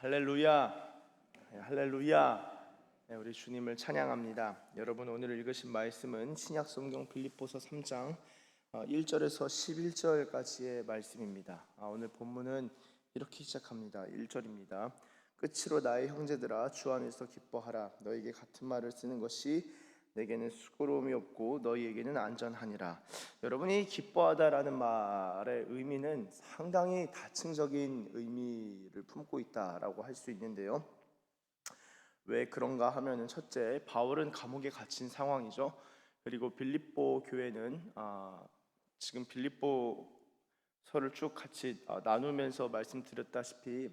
할렐루야, 할렐루야. 네, 우리 주님을 찬양합니다. 여러분, 오늘 읽으신 말씀은 신약 성경 빌립보서 3장 1절에서 11절까지의 말씀입니다. 오늘 본문은 이렇게 시작합니다. 1절입니다. 끝으로 나의 형제들아, 주 안에서 기뻐하라. 너에게 같은 말을 쓰는 것이 내게는 수고로움이 없고 너희에게는 안전하니라. 여러분이 기뻐하다라는 말의 의미는 상당히 다층적인 의미를 품고 있다라고 할 수 있는데요. 왜 그런가 하면은, 첫째, 바울은 감옥에 갇힌 상황이죠. 그리고 빌립보 교회는 지금 빌립보서를 쭉 같이 나누면서 말씀드렸다시피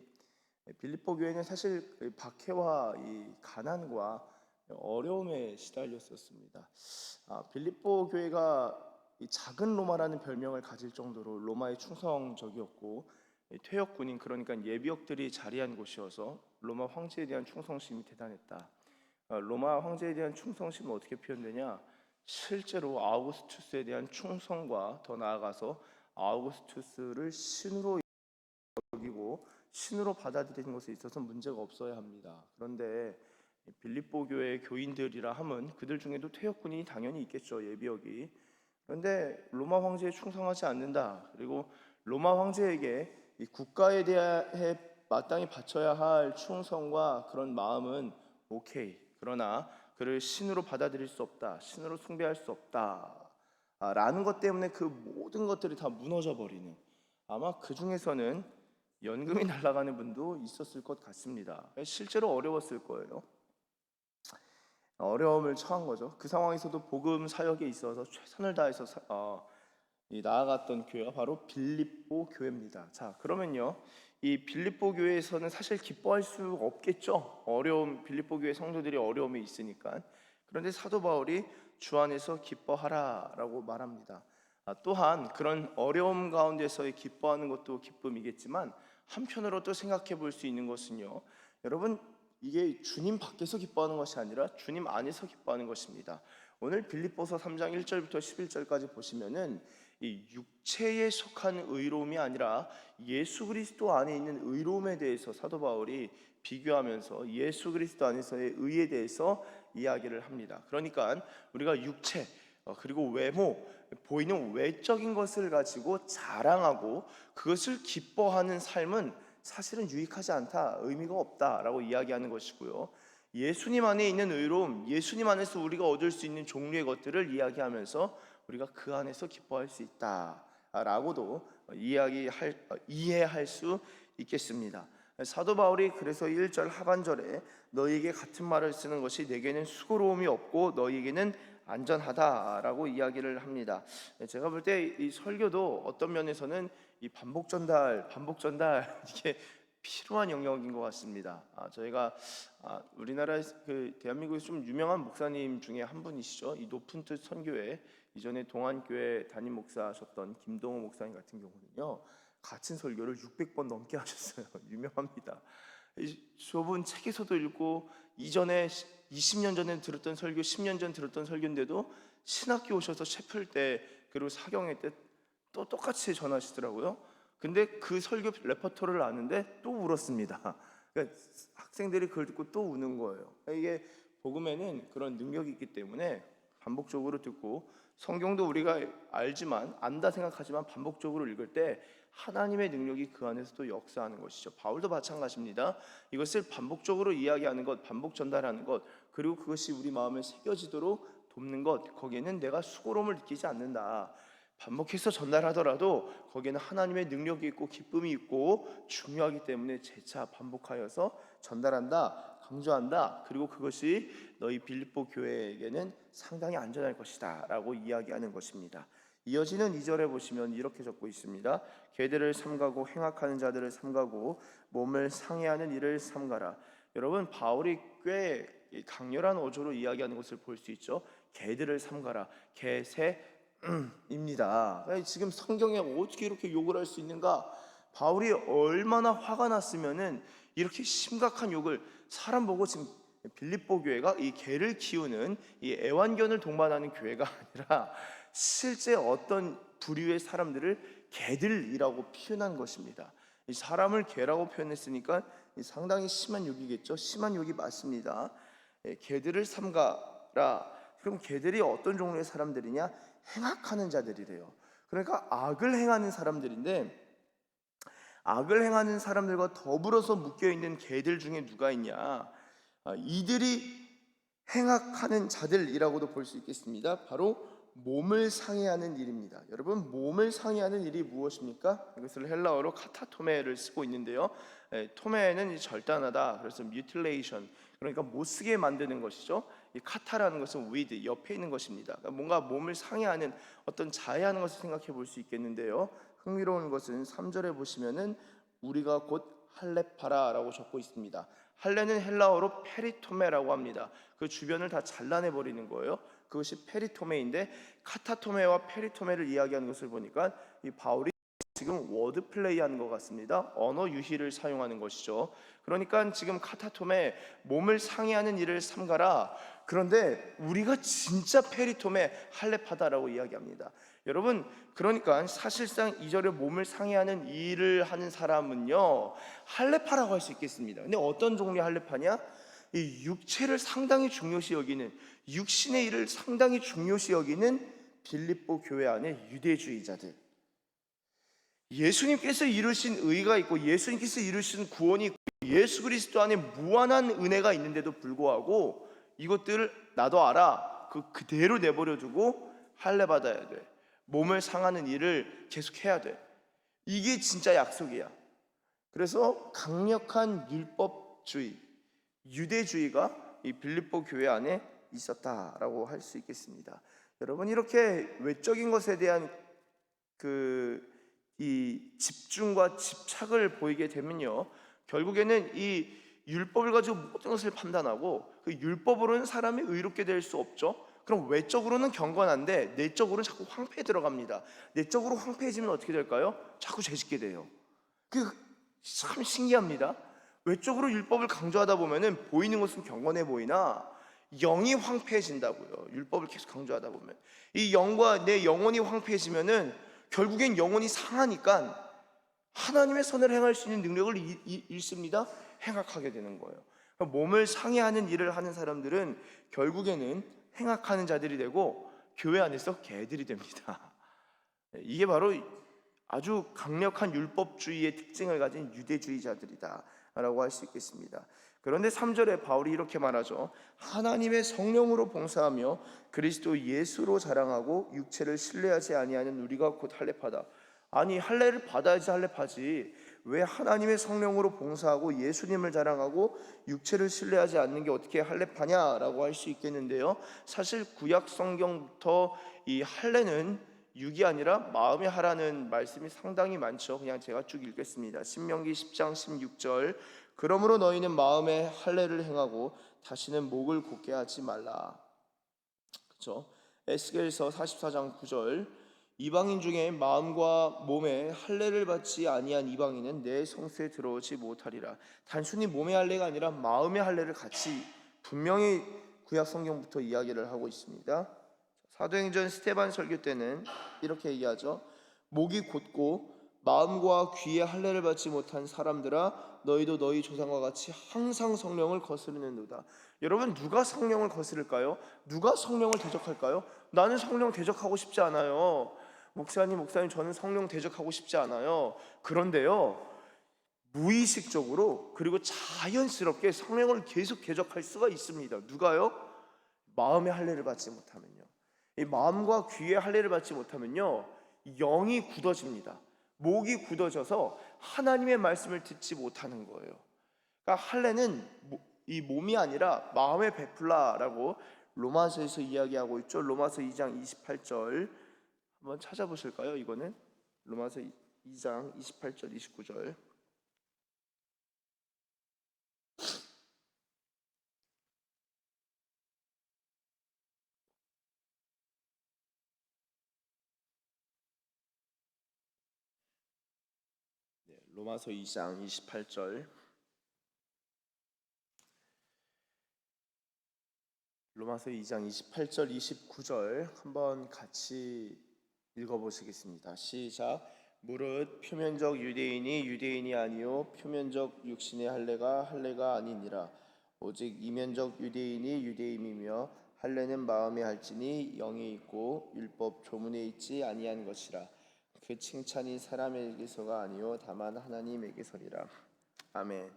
빌립보 교회는 사실 박해와 이 가난과 어려움에 시달렸었습니다. 빌립보 교회가 이 작은 로마라는 별명을 가질 정도로 로마에 충성적이었고, 퇴역군인, 그러니까 예비역들이 자리한 곳이어서 로마 황제에 대한 충성심이 대단했다. 로마 황제에 대한 충성심은 어떻게 표현되냐? 실제로 아우구스투스에 대한 충성과 더 나아가서 아우구스투스를 신으로 여기고 신으로 받아들이는 것에 있어서 문제가 없어야 합니다. 그런데 빌립보 교회 교인들이라 함은 그들 중에도 퇴역군이 당연히 있겠죠, 예비역이. 그런데 로마 황제에 충성하지 않는다. 그리고 로마 황제에게 이 국가에 대해 마땅히 바쳐야 할 충성과 그런 마음은 오케이. 그러나 그를 신으로 받아들일 수 없다, 신으로 숭배할 수 없다 라는 것 때문에 그 모든 것들이 다 무너져 버리는, 아마 그 중에서는 연금이 날아가는 분도 있었을 것 같습니다. 실제로 어려웠을 거예요. 어려움을 처한 거죠. 그 상황에서도 복음 사역에 있어서 최선을 다해서 나아갔던 교회가 바로 빌립보 교회입니다. 자, 그러면요, 이 빌립보 교회에서는 사실 기뻐할 수 없겠죠. 빌립보 교회 성도들이 어려움이 있으니까. 그런데 사도 바울이 주 안에서 기뻐하라라고 말합니다. 또한 그런 어려움 가운데서의 기뻐하는 것도 기쁨이겠지만, 한편으로 또 생각해 볼 수 있는 것은요, 여러분, 이게 주님 밖에서 기뻐하는 것이 아니라 주님 안에서 기뻐하는 것입니다. 오늘 빌립보서 3장 1절부터 11절까지 보시면은 이 육체에 속한 의로움이 아니라 예수 그리스도 안에 있는 의로움에 대해서 사도 바울이 비교하면서 예수 그리스도 안에서의 의에 대해서 이야기를 합니다. 그러니까 우리가 육체 그리고 외모, 보이는 외적인 것을 가지고 자랑하고 그것을 기뻐하는 삶은 사실은 유익하지 않다, 의미가 없다라고 이야기하는 것이고요. 예수님 안에 있는 의로움, 예수님 안에서 우리가 얻을 수 있는 종류의 것들을 이야기하면서 우리가 그 안에서 기뻐할 수 있다라고도 이해할 수 있겠습니다. 사도 바울이 그래서 1절 하반절에 너희에게 같은 말을 쓰는 것이 내게는 수고로움이 없고 너희에게는 안전하다라고 이야기를 합니다. 제가 볼 때 이 설교도 어떤 면에서는 이 반복 전달 이게 필요한 영역인 것 같습니다. 저희가 우리나라 대한민국에서 좀 유명한 목사님 중에 한 분이시죠. 이 높은 뜻 선교회 이전에 동안교회 담임 목사하셨던 김동호 목사님 같은 경우는요, 같은 설교를 600번 넘게 하셨어요. 유명합니다. 저분 책에서도 읽고, 이전에 20년 전에 들었던 설교, 10년 전 들었던 설교인데도 신학교 오셔서 채플 때 그리고 사경회 때 또 똑같이 전하시더라고요. 근데 그 설교 레퍼토리를 아는데 또 울었습니다. 그러니까 학생들이 그걸 듣고 또 우는 거예요. 이게 복음에는 그런 능력이 있기 때문에 반복적으로 듣고, 성경도 우리가 알지만 안다 생각하지만 반복적으로 읽을 때 하나님의 능력이 그 안에서도 역사하는 것이죠. 바울도 마찬가지입니다. 이것을 반복적으로 이야기하는 것, 반복 전달하는 것, 그리고 그것이 우리 마음에 새겨지도록 돕는 것, 거기에는 내가 수고로움을 느끼지 않는다. 반복해서 전달하더라도 거기에는 하나님의 능력이 있고 기쁨이 있고 중요하기 때문에 재차 반복하여서 전달한다, 강조한다. 그리고 그것이 너희 빌립보 교회에게는 상당히 안전할 것이다 라고 이야기하는 것입니다. 이어지는 2절에 보시면 이렇게 적고 있습니다. 개들을 삼가고 행악하는 자들을 삼가고 몸을 상해하는 일을 삼가라. 여러분, 바울이 꽤 강렬한 어조로 이야기하는 것을 볼 수 있죠. 개들을 삼가라. 개, 새, 입니다. 지금 성경에 어떻게 이렇게 욕을 할 수 있는가? 바울이 얼마나 화가 났으면은 이렇게 심각한 욕을, 사람 보고, 지금 빌립보 교회가 이 개를 키우는 이 애완견을 동반하는 교회가 아니라 실제 어떤 부류의 사람들을 개들이라고 표현한 것입니다. 이 사람을 개라고 표현했으니까 상당히 심한 욕이겠죠. 심한 욕이 맞습니다. 개들을 삼가라. 그럼 개들이 어떤 종류의 사람들이냐? 행악하는 자들이래요. 그러니까 악을 행하는 사람들인데, 악을 행하는 사람들과 더불어서 묶여있는 개들 중에 누가 있냐? 이들이 행악하는 자들이라고도 볼 수 있겠습니다. 바로 몸을 상해하는 일입니다. 여러분, 몸을 상해하는 일이 무엇입니까? 이것을 헬라어로 카타토메를 쓰고 있는데요. 토메는 절단하다, 그래서 mutilation, 그러니까 못 쓰게 만드는 것이죠. 이 카타라는 것은 with, 옆에 있는 것입니다. 그러니까 뭔가 몸을 상해하는, 어떤 자해하는 것을 생각해 볼 수 있겠는데요. 흥미로운 것은 3절에 보시면은 우리가 곧 할레파라라고 적고 있습니다. 할레는 헬라어로 페리토메라고 합니다. 그 주변을 다 잘라내 버리는 거예요. 그것이 페리토메인데, 카타토메와 페리토메를 이야기하는 것을 보니까 이 바울이 지금 워드 플레이하는 것 같습니다. 언어 유희를 사용하는 것이죠. 그러니까 지금 카타토메, 몸을 상해하는 일을 삼가라. 그런데 우리가 진짜 페리토메, 할레파다라고 이야기합니다. 여러분, 그러니까 사실상 이 절에 몸을 상해하는 일을 하는 사람은요, 할레파라고 할 수 있겠습니다. 근데 어떤 종류의 할레파냐? 이 육체를 상당히 중요시 여기는, 육신의 일을 상당히 중요시 여기는 빌립보 교회 안에 유대주의자들, 예수님께서 이루신 의가 있고 예수님께서 이루신 구원이 있고 예수 그리스도 안에 무한한 은혜가 있는데도 불구하고 이것들을 나도 알아, 그대로 내버려 두고 할례 받아야 돼, 몸을 상하는 일을 계속 해야 돼. 이게 진짜 약속이야. 그래서 강력한 율법주의, 유대주의가 이 빌립보 교회 안에 있었다라고 할 수 있겠습니다. 여러분, 이렇게 외적인 것에 대한 이 집중과 집착을 보이게 되면요, 결국에는 이 율법을 가지고 모든 것을 판단하고, 그 율법으로는 사람이 의롭게 될 수 없죠. 그럼 외적으로는 경건한데 내적으로는 자꾸 황폐에 들어갑니다. 내적으로 황폐해지면 어떻게 될까요? 자꾸 죄짓게 돼요. 그 참 신기합니다. 외적으로 율법을 강조하다 보면은 보이는 것은 경건해 보이나 영이 황폐해진다고요. 율법을 계속 강조하다 보면 이 영과 내 영혼이 황폐해지면은 결국엔 영혼이 상하니까 하나님의 선을 행할 수 있는 능력을 잃습니다. 행악하게 되는 거예요. 그러니까 몸을 상해하는 일을 하는 사람들은 결국에는 행악하는 자들이 되고 교회 안에서 개들이 됩니다. 이게 바로 아주 강력한 율법주의의 특징을 가진 유대주의자들이다 라고 할 수 있겠습니다. 그런데 3절에 바울이 이렇게 말하죠. 하나님의 성령으로 봉사하며 그리스도 예수로 자랑하고 육체를 신뢰하지 아니하는 우리가 곧 할례파다. 아니, 할례를 받아야지 할례파지, 왜 하나님의 성령으로 봉사하고 예수님을 자랑하고 육체를 신뢰하지 않는 게 어떻게 할례파냐라고 할 수 있겠는데요, 사실 구약 성경부터 이 할례는 육이 아니라 마음에 하라는 말씀이 상당히 많죠. 그냥 제가 쭉 읽겠습니다. 신명기 10장 16절, 그러므로 너희는 마음에 할례를 행하고 다시는 목을 곧게 하지 말라. 그렇죠? 에스겔서 44장 9절, 이방인 중에 마음과 몸에 할례를 받지 아니한 이방인은 내 성소에 들어오지 못하리라. 단순히 몸의 할례가 아니라 마음의 할례를 같이 분명히 구약 성경부터 이야기를 하고 있습니다. 사도행전 스데반 설교 때는 이렇게 얘기하죠. 목이 곧고 마음과 귀에 할례를 받지 못한 사람들아, 너희도 너희 조상과 같이 항상 성령을 거스르는도다. 여러분, 누가 성령을 거스를까요? 누가 성령을 대적할까요? 나는 성령 대적하고 싶지 않아요. 목사님, 저는 성령 대적하고 싶지 않아요. 그런데요, 무의식적으로 그리고 자연스럽게 성령을 계속 대적할 수가 있습니다. 누가요? 마음의 할례를 받지 못하면요. 이 마음과 귀의 할례를 받지 못하면요, 영이 굳어집니다. 목이 굳어져서 하나님의 말씀을 듣지 못하는 거예요. 그러니까 할례는 이 몸이 아니라 마음에 베풀라라고 로마서에서 이야기하고 있죠. 로마서 2장 28절 한번 찾아보실까요? 이거는 로마서 2장 28절 29절. 로마서 2장 28절, 로마서 2장 28절 29절 한번 같이 읽어보시겠습니다. 시작. 무릇 표면적 유대인이 유대인이 아니요 표면적 육신의 할례가 할례가 아니니라. 오직 이면적 유대인이 유대인이며 할례는 마음에 할지니 영에 있고 율법 조문에 있지 아니한 것이라. 그 칭찬이 사람에게서가 아니요 다만 하나님에게서니라. 아멘.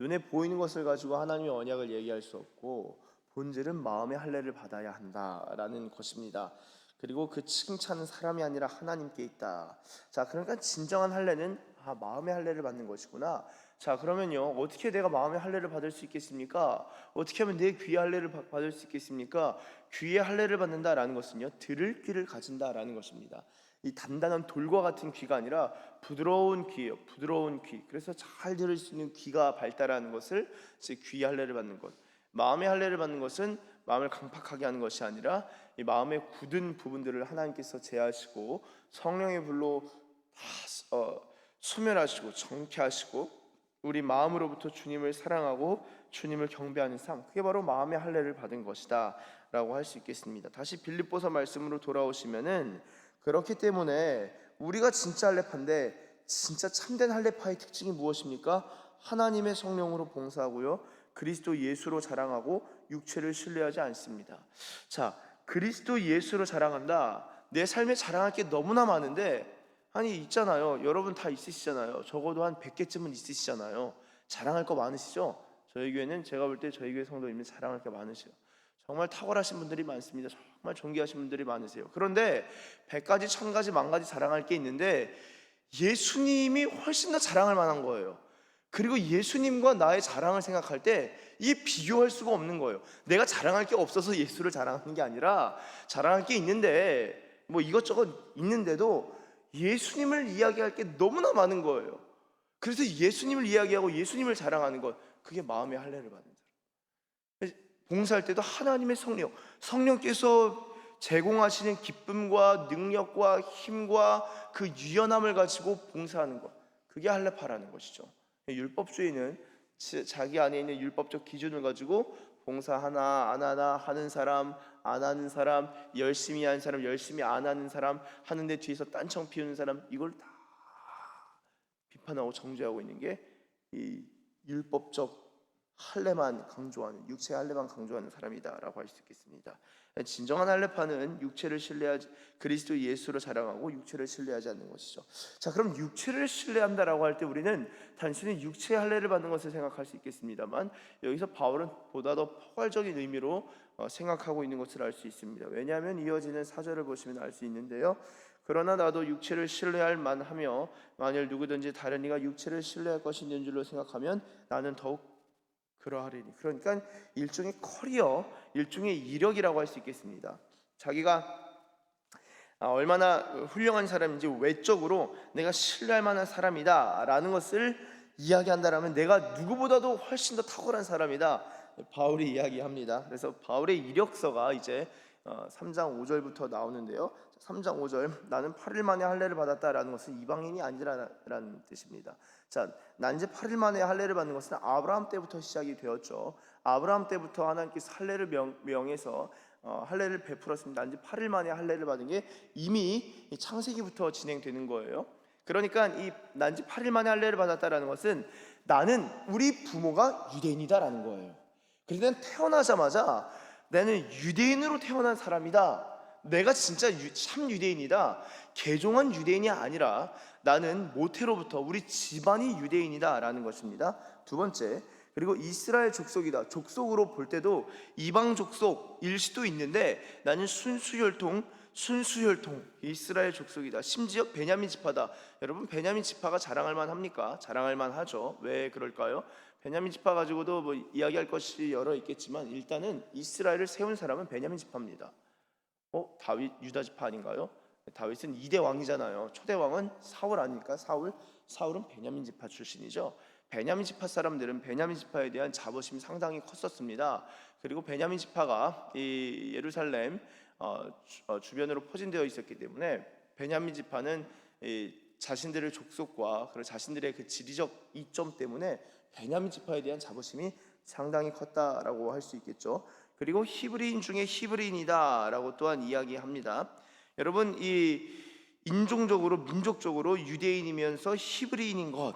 눈에 보이는 것을 가지고 하나님의 언약을 얘기할 수 없고 본질은 마음의 할례를 받아야 한다라는 것입니다. 그리고 그 칭찬은 사람이 아니라 하나님께 있다. 자, 그러니까 진정한 할례는 마음의 할례를 받는 것이구나. 자, 그러면요, 어떻게 내가 마음의 할례를 받을 수 있겠습니까? 어떻게 하면 내 귀의 할례를 받을 수 있겠습니까? 귀의 할례를 받는다라는 것은요, 들을 귀를 가진다라는 것입니다. 이 단단한 돌과 같은 귀가 아니라 부드러운 귀예요. 부드러운 귀. 그래서 잘 들을 수 있는 귀가 발달하는 것을 이제 귀의 할례를 받는 것. 마음의 할례를 받는 것은 마음을 강팍하게 하는 것이 아니라 이 마음의 굳은 부분들을 하나님께서 제하시고 성령의 불로 다 소멸하시고 정케하시고 우리 마음으로부터 주님을 사랑하고 주님을 경배하는 삶, 그게 바로 마음의 할례를 받은 것이다 라고 할 수 있겠습니다. 다시 빌립보서 말씀으로 돌아오시면은, 그렇기 때문에 우리가 진짜 할례파인데 진짜 참된 할례파의 특징이 무엇입니까? 하나님의 성령으로 봉사하고요, 그리스도 예수로 자랑하고 육체를 신뢰하지 않습니다. 자, 그리스도 예수로 자랑한다. 내 삶에 자랑할 게 너무나 많은데, 아니 있잖아요. 여러분 다 있으시잖아요. 적어도 한 100개쯤은 있으시잖아요. 자랑할 거 많으시죠? 저희 교회는, 제가 볼 때 저희 교회 성도님들 자랑할 게 많으세요. 정말 탁월하신 분들이 많습니다. 정말 존귀하신 분들이 많으세요. 그런데 100가지, 1000가지, 10,000가지 자랑할 게 있는데 예수님이 훨씬 더 자랑할 만한 거예요. 그리고 예수님과 나의 자랑을 생각할 때 이게 비교할 수가 없는 거예요. 내가 자랑할 게 없어서 예수를 자랑하는 게 아니라 자랑할 게 있는데, 뭐 이것저것 있는데도 예수님을 이야기할 게 너무나 많은 거예요. 그래서 예수님을 이야기하고 예수님을 자랑하는 것, 그게 마음의 할례를 받는 사람. 봉사할 때도 하나님의 성령께서 제공하시는 기쁨과 능력과 힘과 그 유연함을 가지고 봉사하는 것, 그게 할례파라는 것이죠. 율법주의는 자기 안에 있는 율법적 기준을 가지고 봉사하나 안 하나, 하는 사람 안 하는 사람, 열심히 하는 사람 열심히 안 하는 사람, 하는데 뒤에서 딴청 피우는 사람, 이걸 다 비판하고 정죄하고 있는 게 이 율법적 할례만 강조하는, 육체 할례만 강조하는 사람이다라고 할 수 있겠습니다. 진정한 할례파는 육체를 신뢰하지, 그리스도 예수로 자랑하고 육체를 신뢰하지 않는 것이죠. 자, 그럼 육체를 신뢰한다라고 할 때 우리는 단순히 육체의 할례를 받는 것을 생각할 수 있겠습니다만, 여기서 바울은 보다 더 포괄적인 의미로 생각하고 있는 것을 알 수 있습니다. 왜냐하면 이어지는 4절을 보시면 알 수 있는데요, 그러나 나도 육체를 신뢰할 만하며 만일 누구든지 다른 이가 육체를 신뢰할 것이 있는 줄로 생각하면 나는 더욱 그러하리니. 그러니까 일종의 커리어, 일종의 이력이라고 할 수 있겠습니다. 자기가 얼마나 훌륭한 사람인지, 외적으로 내가 신뢰할 만한 사람이다 라는 것을 이야기한다라면 내가 누구보다도 훨씬 더 탁월한 사람이다, 바울이 이야기합니다. 그래서 바울의 이력서가 이제 3장 5절부터 나오는데요, 3장 5절, 나는 8일 만에 할례를 받았다라는 것은 이방인이 아니라라는 뜻입니다. 자, 난지 8일 만에 할례를 받는 것은 아브라함 때부터 시작이 되었죠. 아브라함 때부터 하나님께서 할례를 명해서 할례를 베풀었습니다. 난지 8일 만에 할례를 받은 게 이미 창세기부터 진행되는 거예요. 그러니까 이 난지 8일 만에 할례를 받았다라는 것은 나는, 우리 부모가 유대인이다라는 거예요. 그래서 태어나자마자 나는 유대인으로 태어난 사람이다, 내가 진짜 참 유대인이다, 개종한 유대인이 아니라 나는 모태로부터 우리 집안이 유대인이다 라는 것입니다. 두 번째, 그리고 이스라엘 족속이다. 족속으로 볼 때도 이방 족속일 수도 있는데 나는 순수혈통 이스라엘 족속이다. 심지어 베냐민 지파다. 여러분, 베냐민 지파가 자랑할 만합니까? 자랑할 만하죠. 왜 그럴까요? 베냐민 지파 가지고도 뭐 이야기할 것이 여러 있겠지만, 일단은 이스라엘을 세운 사람은 베냐민 지파입니다. 다윗 유다 지파 아닌가요? 다윗은 2대 왕이잖아요. 초대 왕은 사울 아닙니까? 사울은 베냐민 지파 출신이죠. 베냐민 지파 사람들은 베냐민 지파에 대한 자부심이 상당히 컸었습니다. 그리고 베냐민 지파가 이 예루살렘 주변으로 포진되어 있었기 때문에 베냐민 지파는 이 자신들의 족속과 그리고 자신들의 그 지리적 이점 때문에 베냐민 지파에 대한 자부심이 상당히 컸다라고 할 수 있겠죠. 그리고 히브리인 중에 히브리인이다라고 또한 이야기합니다. 여러분, 이 인종적으로 민족적으로 유대인이면서 히브리인인 것.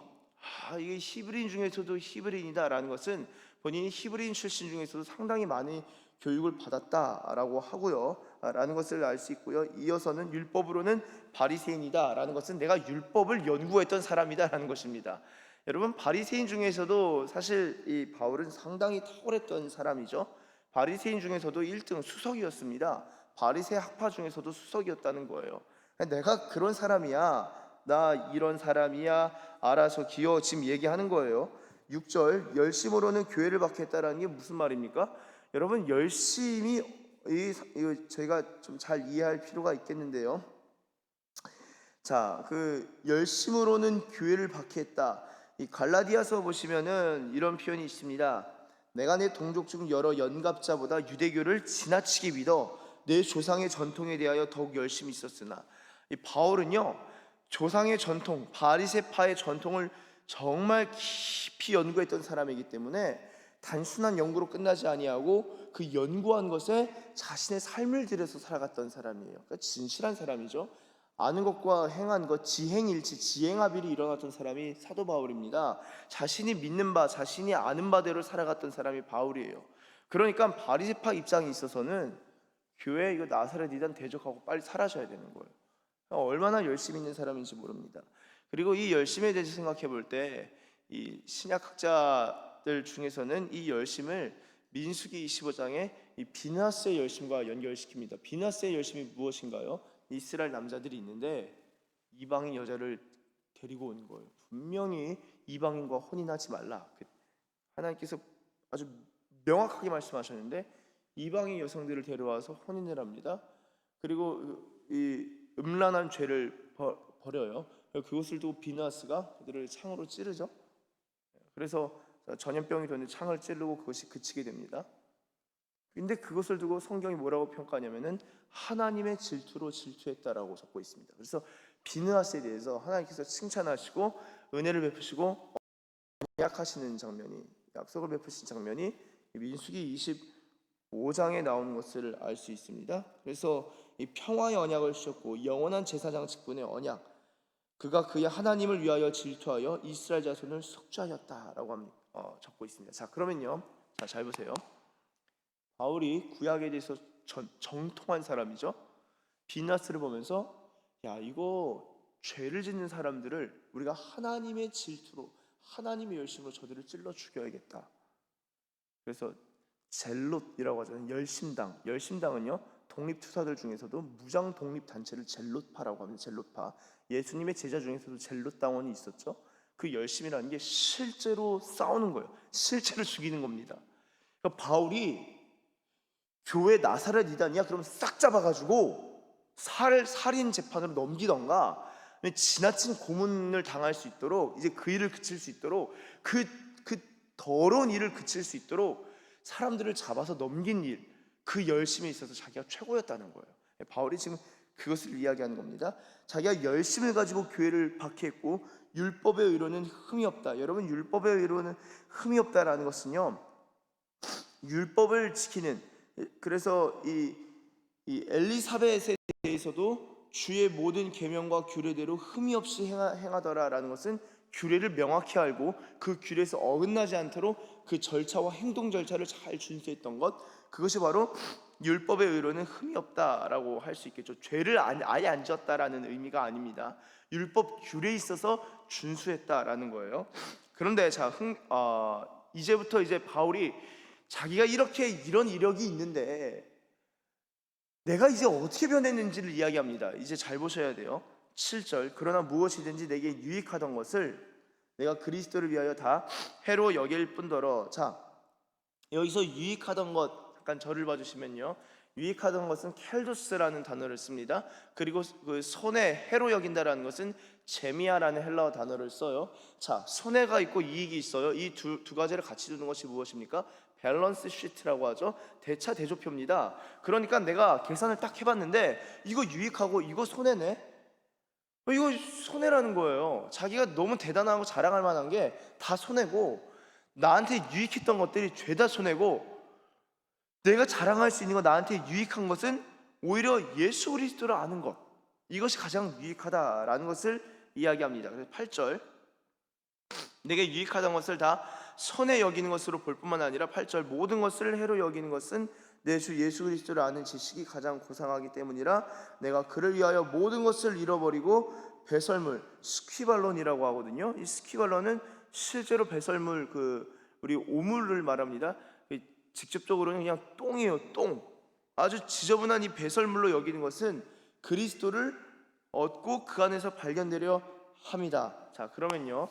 이게 히브리인 중에서도 히브리인이다라는 것은 본인이 히브리인 출신 중에서도 상당히 많이 교육을 받았다라고 하고요, 라는 것을 알 수 있고요. 이어서는 율법으로는 바리새인이다라는 것은 내가 율법을 연구했던 사람이다라는 것입니다. 여러분, 바리새인 중에서도 사실 이 바울은 상당히 탁월했던 사람이죠. 바리새인 중에서도 1등 수석이었습니다. 바리새 학파 중에서도 수석이었다는 거예요. 내가 그런 사람이야, 나 이런 사람이야, 알아서 기어, 지금 얘기하는 거예요. 6절, 열심으로는 교회를 박했다라는 게 무슨 말입니까? 여러분, 열심히 저희가 좀 잘 이해할 필요가 있겠는데요. 자, 그 열심으로는 교회를 박했다. 이 갈라디아서 보시면은 이런 표현이 있습니다. 내가 내 동족 중 여러 연갑자보다 유대교를 지나치게 믿어 내 조상의 전통에 대하여 더욱 열심히 있었으나, 이 바울은요, 조상의 전통, 바리새파의 전통을 정말 깊이 연구했던 사람이기 때문에 단순한 연구로 끝나지 아니하고 그 연구한 것에 자신의 삶을 들여서 살아갔던 사람이에요. 그러니까 진실한 사람이죠. 아는 것과 행한 것, 지행일치, 지행합일이 일어났던 사람이 사도 바울입니다. 자신이 믿는 바, 자신이 아는 바대로 살아갔던 사람이 바울이에요. 그러니까 바리새파 입장에 있어서는 교회 이거 나사렛 이단 대적하고 빨리 사라져야 되는 거예요. 얼마나 열심히 있는 사람인지 모릅니다. 그리고 이 열심에 대해서 생각해 볼 때 이 신약학자들 중에서는 이 열심을 민수기 25장에 이 비나스의 열심과 연결시킵니다. 비나스의 열심이 무엇인가요? 이스라엘 남자들이 있는데 이방인 여자를 데리고 온 거예요. 분명히 이방인과 혼인하지 말라, 하나님께서 아주 명확하게 말씀하셨는데 이방인 여성들을 데려와서 혼인을 합니다. 그리고 이 음란한 죄를 벌여요. 그것을 두고 비나스가 그들을 창으로 찌르죠. 그래서 전염병이 되는 창을 찌르고 그것이 그치게 됩니다. 근데 그것을 두고 성경이 뭐라고 평가하냐면은 하나님의 질투로 질투했다라고 적고 있습니다. 그래서 비느하스에 대해서 하나님께서 칭찬하시고 은혜를 베푸시고 약하시는 장면이, 약속을 베푸신 장면이 민수기 25장에 나오는 것을 알 수 있습니다. 그래서 이 평화의 언약을 주셨고 영원한 제사장 직분의 언약, 그가 그의 하나님을 위하여 질투하여 이스라엘 자손을 속죄하였다라고 적고 있습니다. 자, 그러면요, 잘 보세요. 바울이 구약에 대해서 정통한 사람이죠. 비나스를 보면서 야, 이거 죄를 짓는 사람들을 우리가 하나님의 질투로, 하나님의 열심으로 저들을 찔러 죽여야겠다. 그래서 젤롯이라고 하잖아요. 열심당. 열심당은요, 독립투사들 중에서도 무장 독립단체를 젤롯파라고 합니다. 젤롯파. 예수님의 제자 중에서도 젤롯 당원이 있었죠. 그 열심이라는 게 실제로 싸우는 거예요. 실제로 죽이는 겁니다. 그러니까 바울이 교회 나사렛 이단이야 그럼 싹 잡아가지고 살인 재판으로 넘기던가, 지나친 고문을 당할 수 있도록, 이제 그 일을 그칠 수 있도록, 그 더러운 일을 그칠 수 있도록 사람들을 잡아서 넘긴 일, 그 열심에 있어서 자기가 최고였다는 거예요. 바울이 지금 그것을 이야기하는 겁니다. 자기가 열심을 가지고 교회를 박해했고 율법의 의로는 흠이 없다. 여러분, 율법의 의로는 흠이 없다라는 것은요, 율법을 지키는, 그래서 이 엘리사벳에 대해서도 주의 모든 계명과 규례대로 흠이 없이 행하더라라는 것은 규례를 명확히 알고 그 규례에서 어긋나지 않도록 그 절차와 행동 절차를 잘 준수했던 것, 그것이 바로 율법의 의로는 흠이 없다라고 할 수 있겠죠. 죄를 아예 안 지었다라는 의미가 아닙니다. 율법 규례에 있어서 준수했다라는 거예요. 그런데 이제부터 이제 바울이 자기가 이런 이력이 있는데 내가 이제 어떻게 변했는지를 이야기합니다. 이제 잘 보셔야 돼요. 7절, 그러나 무엇이든지 내게 유익하던 것을 내가 그리스도를 위하여 다 해로 여길 뿐더러. 자, 여기서 유익하던 것, 잠깐 저를 봐주시면요, 유익하던 것은 켈도스라는 단어를 씁니다. 그리고 그 손해, 해로 여긴다라는 것은 제미아라는 헬라어 단어를 써요. 자, 손해가 있고 이익이 있어요. 이 두 가지를 같이 두는 것이 무엇입니까? 밸런스 시트라고 하죠. 대차 대조표입니다. 그러니까 내가 계산을 딱 해봤는데 이거 유익하고 이거 손해네. 이거 손해라는 거예요. 자기가 너무 대단하고 자랑할 만한 게 다 손해고, 나한테 유익했던 것들이 죄다 손해고, 내가 자랑할 수 있는 거, 나한테 유익한 것은 오히려 예수 그리스도를 아는 것, 이것이 가장 유익하다라는 것을 이야기합니다. 그래서 8절, 내게 유익하다는 것을 다 선에 여기는 것으로 볼 뿐만 아니라 8절, 모든 것을 해로 여기는 것은 내 주 예수 그리스도를 아는 지식이 가장 고상하기 때문이라 내가 그를 위하여 모든 것을 잃어버리고 배설물, 스퀴발론이라고 하거든요. 이 스퀴발론은 실제로 배설물, 우리 오물을 말합니다. 직접적으로는 그냥 똥이에요. 똥. 아주 지저분한 이 배설물로 여기는 것은 그리스도를 얻고 그 안에서 발견되려 합니다. 자, 그러면요,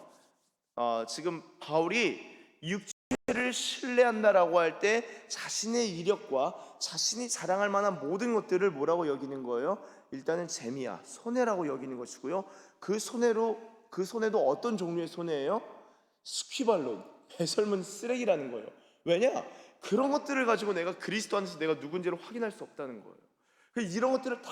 지금 바울이 육체를 신뢰한다라고 할 때 자신의 이력과 자신이 자랑할 만한 모든 것들을 뭐라고 여기는 거예요? 일단은 재미야, 손해라고 여기는 것이고요. 그 손해도 어떤 종류의 손해예요? 스퀴발론, 배설물, 쓰레기라는 거예요. 왜냐? 그런 것들을 가지고 내가 그리스도 안에서 내가 누군지를 확인할 수 없다는 거예요. 이런 것들을 다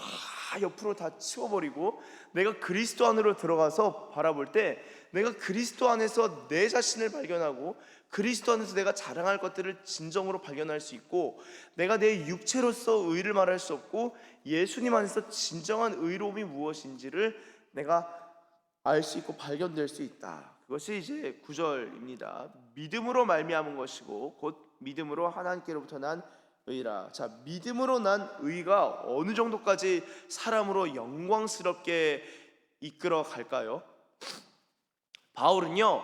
옆으로 다 치워버리고 내가 그리스도 안으로 들어가서 바라볼 때 내가 그리스도 안에서 내 자신을 발견하고 그리스도 안에서 내가 자랑할 것들을 진정으로 발견할 수 있고, 내가 내 육체로서 의를 말할 수 없고 예수님 안에서 진정한 의로움이 무엇인지를 내가 알 수 있고 발견될 수 있다. 그것이 이제 9절입니다. 믿음으로 말미암은 것이고 곧 믿음으로 하나님께로부터 난 의라. 자, 믿음으로 난 의가 어느 정도까지 사람으로 영광스럽게 이끌어 갈까요? 바울은요,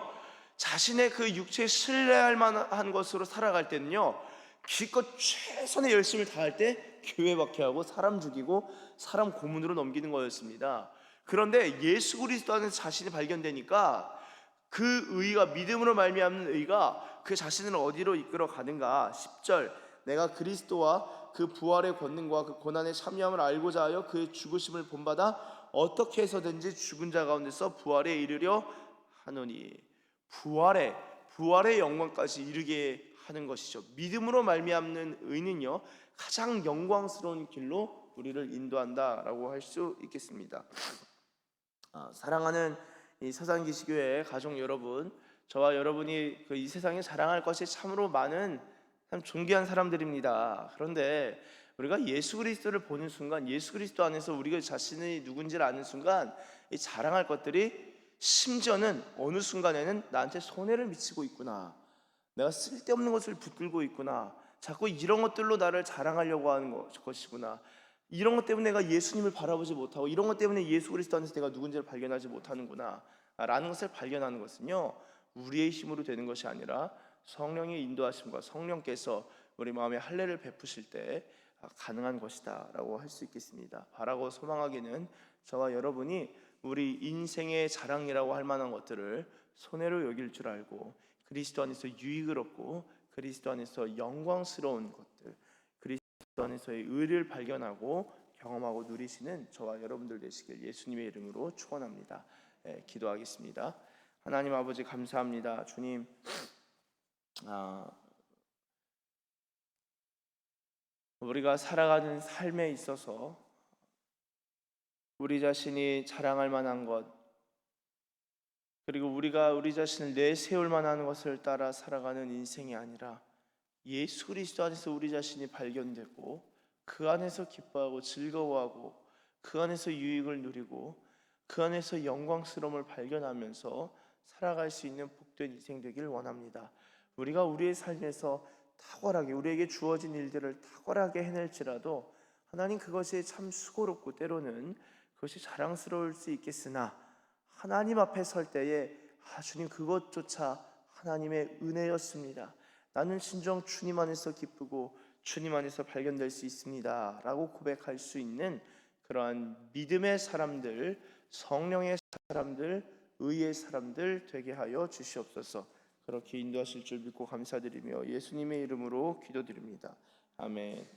자신의 그 육체에 신뢰할 만한 것으로 살아갈 때는요, 기껏 최선의 열심을 다할 때 교회 박해하고 사람 죽이고 사람 고문으로 넘기는 거였습니다. 그런데 예수 그리스도 안에서 자신이 발견되니까 그 의가, 믿음으로 말미암는 의가 그 자신을 어디로 이끌어 가는가? 10절, 내가 그리스도와 그 부활의 권능과 그 고난의 참여함을 알고자 하여 그의 죽으심을 본받아 어떻게 해서든지 죽은 자 가운데서 부활에 이르려 하노니. 부활의 영광까지 이르게 하는 것이죠. 믿음으로 말미암는 의는요, 가장 영광스러운 길로 우리를 인도한다라고 할 수 있겠습니다. 사랑하는 이 서산기시교회 가족 여러분, 저와 여러분이 이 세상에 자랑할 것이 참으로 많은 참 존귀한 사람들입니다. 그런데 우리가 예수 그리스도를 보는 순간, 예수 그리스도 안에서 우리가 자신이 누군지를 아는 순간, 이 자랑할 것들이 심지어는 어느 순간에는 나한테 손해를 미치고 있구나, 내가 쓸데없는 것을 붙들고 있구나, 자꾸 이런 것들로 나를 자랑하려고 하는 것이구나, 이런 것 때문에 내가 예수님을 바라보지 못하고 이런 것 때문에 예수 그리스도 안에서 내가 누군지를 발견하지 못하는구나 라는 것을 발견하는 것은요, 우리의 힘으로 되는 것이 아니라 성령의 인도하심과 성령께서 우리 마음에 할례를 베푸실 때 가능한 것이다 라고 할 수 있겠습니다. 바라고 소망하기는 저와 여러분이 우리 인생의 자랑이라고 할 만한 것들을 손해로 여길 줄 알고 그리스도 안에서 유익을 얻고 그리스도 안에서 영광스러운 것들, 그리스도 안에서의 의를 발견하고 경험하고 누리시는 저와 여러분들 되시길 예수님의 이름으로 축원합니다. 기도하겠습니다. 하나님 아버지 감사합니다. 주님, 우리가 살아가는 삶에 있어서 우리 자신이 자랑할 만한 것, 그리고 우리가 우리 자신을 내세울 만한 것을 따라 살아가는 인생이 아니라 예수 그리스도 안에서 우리 자신이 발견되고 그 안에서 기뻐하고 즐거워하고 그 안에서 유익을 누리고 그 안에서 영광스러움을 발견하면서 살아갈 수 있는 복된 인생 되길 원합니다. 우리가 우리의 삶에서 탁월하게 우리에게 주어진 일들을 탁월하게 해낼지라도 하나님, 그것이 참 수고롭고 때로는 그것이 자랑스러울 수 있겠으나 하나님 앞에 설 때에 주님, 그것조차 하나님의 은혜였습니다. 나는 진정 주님 안에서 기쁘고 주님 안에서 발견될 수 있습니다 라고 고백할 수 있는 그러한 믿음의 사람들, 성령의 사람들, 의의 사람들 되게 하여 주시옵소서. 그렇게 인도하실 줄 믿고 감사드리며 예수님의 이름으로 기도드립니다. 아멘.